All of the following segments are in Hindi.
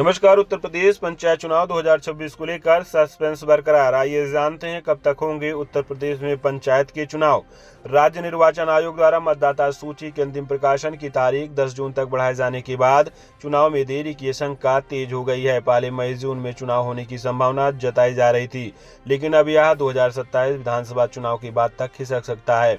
नमस्कार। उत्तर प्रदेश पंचायत चुनाव 2026 को लेकर सस्पेंस बरकरार। आइए जानते हैं कब तक होंगे उत्तर प्रदेश में पंचायत के चुनाव। राज्य निर्वाचन आयोग द्वारा मतदाता सूची के अंतिम प्रकाशन की तारीख 10 जून तक बढ़ाए जाने के बाद चुनाव में देरी की आशंका तेज हो गई है। पहले मई जून में चुनाव होने की संभावना जताई जा रही थी, लेकिन अब यह 2027 विधानसभा चुनाव के बाद तक खिसक सकता है।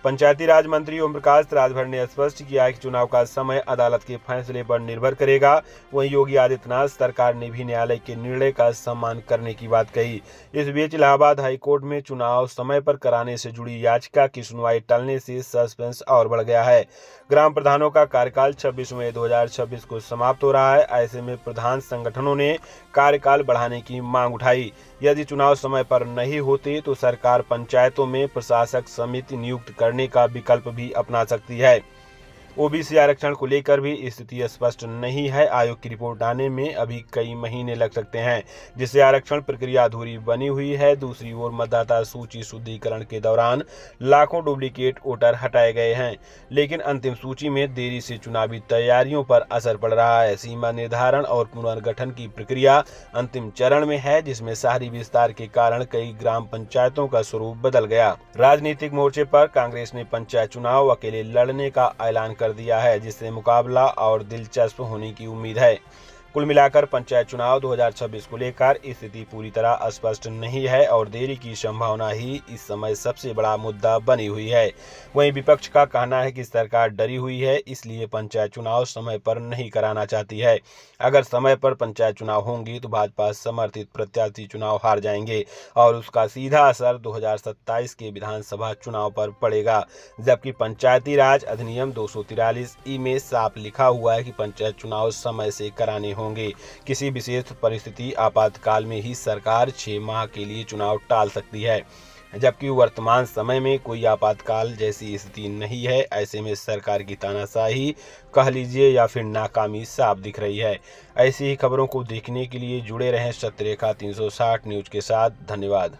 पंचायती राज मंत्री ओम प्रकाश राजभर ने स्पष्ट किया है कि चुनाव का समय अदालत के फैसले पर निर्भर करेगा। वहीं योगी आदित्यनाथ सरकार ने भी न्यायालय के निर्णय का सम्मान करने की बात कही। इस बीच इलाहाबाद हाईकोर्ट में चुनाव समय पर कराने से जुड़ी याचिका की सुनवाई टलने से सस्पेंस और बढ़ गया है। ग्राम प्रधानों का कार्यकाल 26 मई 2026 को समाप्त हो रहा है। ऐसे में प्रधान संगठनों ने कार्यकाल बढ़ाने की मांग उठाई। यदि चुनाव समय पर नहीं होते तो सरकार पंचायतों में प्रशासक समिति नियुक्त करने का विकल्प भी अपना सकती है। ओबीसी आरक्षण को लेकर भी स्थिति स्पष्ट नहीं है। आयोग की रिपोर्ट आने में अभी कई महीने लग सकते हैं, जिससे आरक्षण प्रक्रिया अधूरी बनी हुई है। दूसरी ओर मतदाता सूची शुद्धिकरण के दौरान लाखों डुप्लीकेट वोटर हटाए गए हैं, लेकिन अंतिम सूची में देरी से चुनावी तैयारियों पर असर पड़ रहा है। सीमा निर्धारण और पुनर्गठन की प्रक्रिया अंतिम चरण में है, जिसमें शहरी विस्तार के कारण कई ग्राम पंचायतों का स्वरूप बदल गया। राजनीतिक मोर्चे पर कांग्रेस ने पंचायत चुनाव अकेले लड़ने का ऐलान कर दिया है, जिससे मुकाबला और दिलचस्प होने की उम्मीद है। कुल मिलाकर पंचायत चुनाव 2026 को लेकर स्थिति पूरी तरह स्पष्ट नहीं है और देरी की संभावना ही इस समय सबसे बड़ा मुद्दा बनी हुई है। वहीं विपक्ष का कहना है कि सरकार डरी हुई है, इसलिए पंचायत चुनाव समय पर नहीं कराना चाहती है। अगर समय पर पंचायत चुनाव होंगी तो भाजपा समर्थित प्रत्याशी चुनाव हार जाएंगे और उसका सीधा असर 2027 के विधानसभा चुनाव पर पड़ेगा। जबकि पंचायती राज अधिनियम 243 ई में साफ लिखा हुआ है कि पंचायत चुनाव समय से कराने होंगे। किसी विशेष परिस्थिति आपातकाल में ही सरकार 6 माह के लिए चुनाव टाल सकती है, जबकि वर्तमान समय में कोई आपातकाल जैसी स्थिति नहीं है। ऐसे में सरकार की तानाशाही कह लीजिए या फिर नाकामी साफ दिख रही है। ऐसी ही खबरों को देखने के लिए जुड़े रहें सत्यरेखा 360 न्यूज के साथ। धन्यवाद।